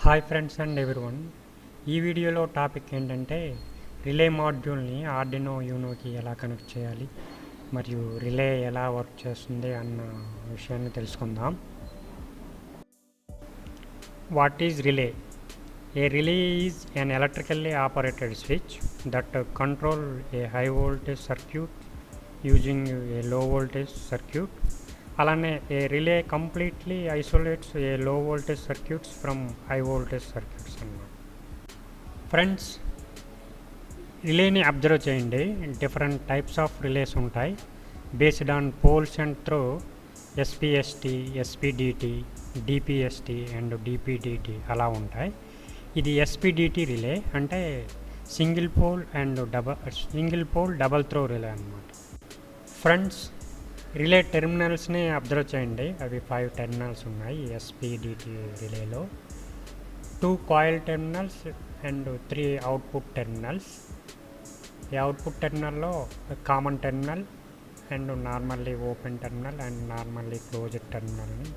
Hi friends and everyone. ఈ వీడియోలో topic ఏంటంటే రిలే మాడ్యూల్ని ఆర్డినో యూనోకి ఎలా కనెక్ట్ చేయాలి మరియు రిలే ఎలా వర్క్ చేస్తుంది అన్న విషయాన్ని తెలుసుకుందాం. What is relay? A relay is an electrically operated switch that control a high voltage circuit using a low voltage circuit. అలానే a relay completely isolates a low voltage circuits from high voltage circuits అన్నమాట. Friends, రిలేని observe చేయండి. Different types of relays ఉంటాయి based on poles and throw. SPST, SPDT, DPST and DPDT అలా ఉంటాయి. ఇది SPDT relay అంటే single pole double throw relay అన్నమాట. Friends, relay టెర్మినల్స్ని అబ్జర్వ్ చేయండి. అవి 5 టెర్మినల్స్ ఉన్నాయి ఎస్పిడిటి రిలేలో. 2 coil terminals and 3 output terminals. ఈ అవుట్పుట్ టెర్మినల్లో common terminal and normally open terminal and normally closed టెర్మినల్ని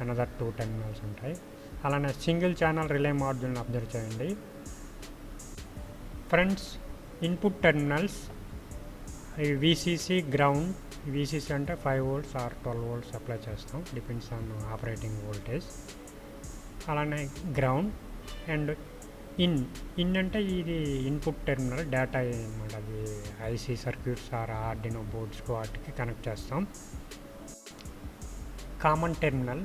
అనదర్ 2 టెర్మినల్స్ ఉంటాయి. అలానే సింగిల్ ఛానల్ రిలే మాడ్యూల్ని అబ్జర్వ్ చేయండి. Friends, input terminals VCC, ground. VCC అంటే 5 volts ఆర్ 12 volts అప్లై చేస్తాం, depends on operating voltage. అలానే గ్రౌండ్ అండ్ ఇన్ అంటే ఇది ఇన్పుట్ టెర్మినల్ డేటా అనమాట. అది ఐసి సర్క్యూట్స్ ఆర్ ఆర్డినో బోర్డ్స్కి వాటికి కనెక్ట్ చేస్తాం. Common terminal,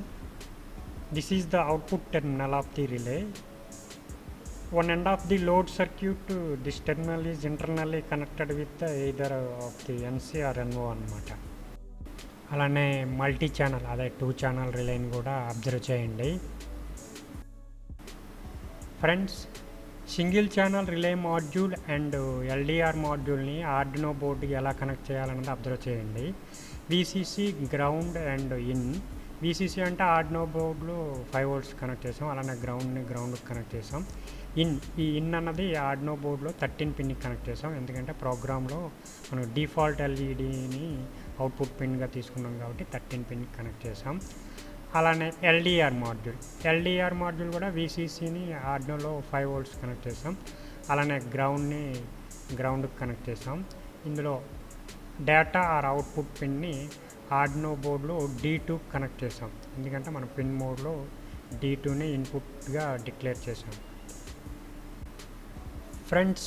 this is the output terminal of the relay. One end of the load circuit, this terminal is internally connected with either of the NC or NO అన్నమాట. అలానే multi channel, అదే 2 channel రిలేని కూడా observe చేయండి. Friends, single channel relay module and LDR మాడ్యూల్ని Arduino బోర్డుకి ఎలా connect చేయాలన్నది observe చేయండి. VCC, ground and in. VCC అంటే ఆర్డినో బోర్డులో 5 volts కనెక్ట్ చేసాం. అలానే గ్రౌండ్కి కనెక్ట్ చేసాం. ఈ ఇన్ అన్నది ఆర్డినో బోర్డులో 13 పిన్కి కనెక్ట్ చేసాం. ఎందుకంటే ప్రోగ్రాంలో మనం డిఫాల్ట్ ఎల్ఈడిని అవుట్పుట్ పిన్గా తీసుకున్నాం కాబట్టి 13 పిన్కి కనెక్ట్ చేసాం. అలానే ఎల్డిఆర్ మాడ్యూల్ కూడా విసిసిని ఆర్డినోలో 5 volts కనెక్ట్ చేసాం. అలానే గ్రౌండ్కి కనెక్ట్ చేసాం. ఇందులో డేటా ఆర్ అవుట్పుట్ పిన్ని ఆర్డినో బోర్డులో D2 కనెక్ట్ చేసాం. ఎందుకంటే మనం పిన్ మోడ్లో D2ని ఇన్పుట్గా డిక్లేర్ చేసాం. ఫ్రెండ్స్,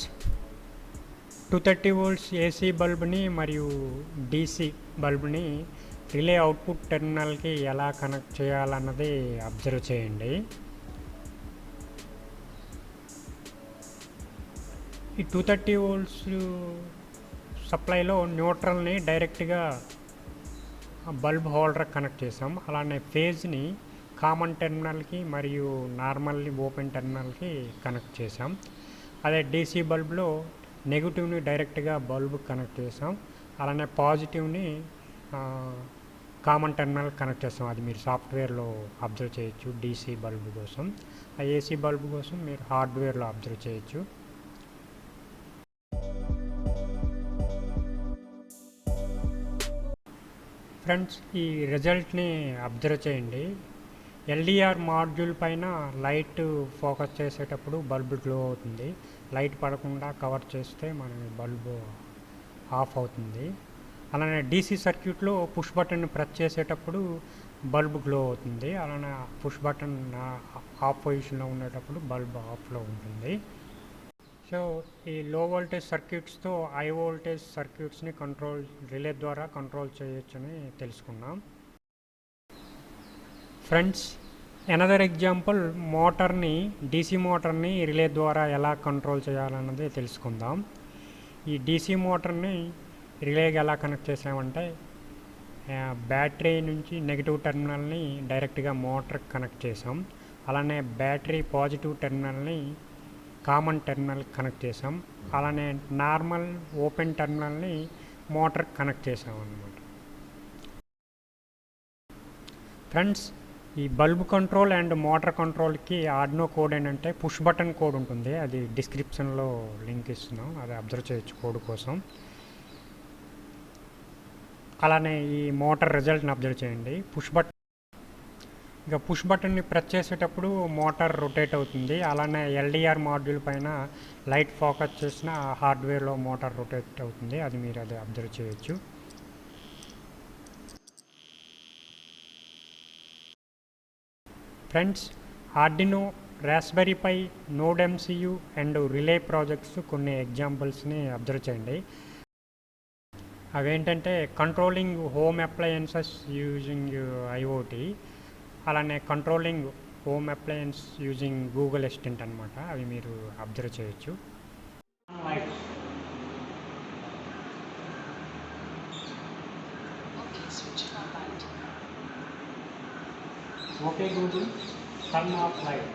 230 volts ఏసీ బల్బ్ని మరియు డీసీ బల్బ్ని రిలే అవుట్పుట్ టెర్మినల్కి ఎలా కనెక్ట్ చేయాలన్నది అబ్జర్వ్ చేయండి. ఈ 230 volts సప్లైలో న్యూట్రల్ని డైరెక్ట్గా బల్బ్ హోల్డర్ కనెక్ట్ చేసాం. అలానే ఫేజ్ని కామన్ టెర్మినల్కి మరియు నార్మల్లీ ఓపెన్ టెర్మినల్కి కనెక్ట్ చేసాం. అదే డీసీ బల్బ్లో నెగిటివ్ని డైరెక్ట్గా బల్బ్ కనెక్ట్ చేసాం. అలానే పాజిటివ్ని కామన్ టెర్మినల్ కనెక్ట్ చేస్తాం. అది మీరు సాఫ్ట్వేర్లో అబ్జర్వ్ చేయొచ్చు డీసీ బల్బ్ కోసం. ఆ ఏసీ బల్బ్ కోసం మీరు హార్డ్వేర్లో అబ్జర్వ్ చేయొచ్చు. ఫ్రెండ్స్, ఈ రిజల్ట్ని అబ్జర్వ్ చేయండి. ఎల్డిఆర్ మాడ్యూల్ పైన లైట్ ఫోకస్ చేసేటప్పుడు బల్బ్ గ్లో అవుతుంది. లైట్ పడకుండా కవర్ చేస్తే మన బల్బ్ ఆఫ్ అవుతుంది. అలానే డీసీ సర్క్యూట్లో పుష్ బటన్ ప్రెస్ చేసేటప్పుడు బల్బ్ గ్లో అవుతుంది. అలానే పుష్ బటన్ ఆఫ్ పొజిషన్లో ఉండేటప్పుడు బల్బ్ ఆఫ్లో ఉంటుంది. సో ఈ లో వోల్టేజ్ సర్క్యూట్స్తో హై వోల్టేజ్ సర్క్యూట్స్ని రిలే ద్వారా కంట్రోల్ చేయొచ్చని తెలుసుకున్నాం. ఫ్రెండ్స్, ఎనదర్ ఎగ్జాంపుల్ డీసీ మోటార్ని రిలే ద్వారా ఎలా కంట్రోల్ చేయాలన్నది తెలుసుకుందాం. ఈ డీసీ మోటార్ని రిలేకి ఎలా కనెక్ట్ చేసామంటే బ్యాటరీ నుంచి నెగిటివ్ టెర్మినల్ని డైరెక్ట్గా మోటార్కి కనెక్ట్ చేసాం. అలానే బ్యాటరీ పాజిటివ్ టెర్మినల్ని కామన్ టెర్మినల్ కనెక్ట్ చేసాం. అలానే నార్మల్ ఓపెన్ టెర్మినల్ని మోటార్కి కనెక్ట్ చేసాం అన్నమాట. ఫ్రెండ్స్, ఈ బల్బ్ కంట్రోల్ అండ్ మోటార్ కంట్రోల్కి ఆర్డినో కోడ్ ఏంటంటే పుష్ బటన్ కోడ్ ఉంటుంది. అది డిస్క్రిప్షన్లో లింక్ ఇస్తున్నాం, అది అబ్జర్వ్ చేయొచ్చు కోడ్ కోసం. అలానే ఈ మోటార్ రిజల్ట్ని అబ్జర్వ్ చేయండి. ఇక పుష్ బటన్ని ప్రెస్ చేసేటప్పుడు మోటార్ రొటేట్ అవుతుంది. అలానే ఎల్డిఆర్ మాడ్యూల్ పైన లైట్ ఫోకస్ చేసిన హార్డ్వేర్లో మోటార్ రొటేట్ అవుతుంది. అది మీరు అది అబ్జర్వ్ చేయొచ్చు. Friends, Arduino, Raspberry Pi, node MCU and relay projects కొన్ని ఎగ్జాంపుల్స్ని అబ్జర్వ్ చేయండి. అవేంటంటే controlling home appliances using IoT, అలానే controlling home appliance using Google Assistant అనమాట. అవి మీరు అబ్జర్వ్ చేయొచ్చు. Okay Google, turn off light.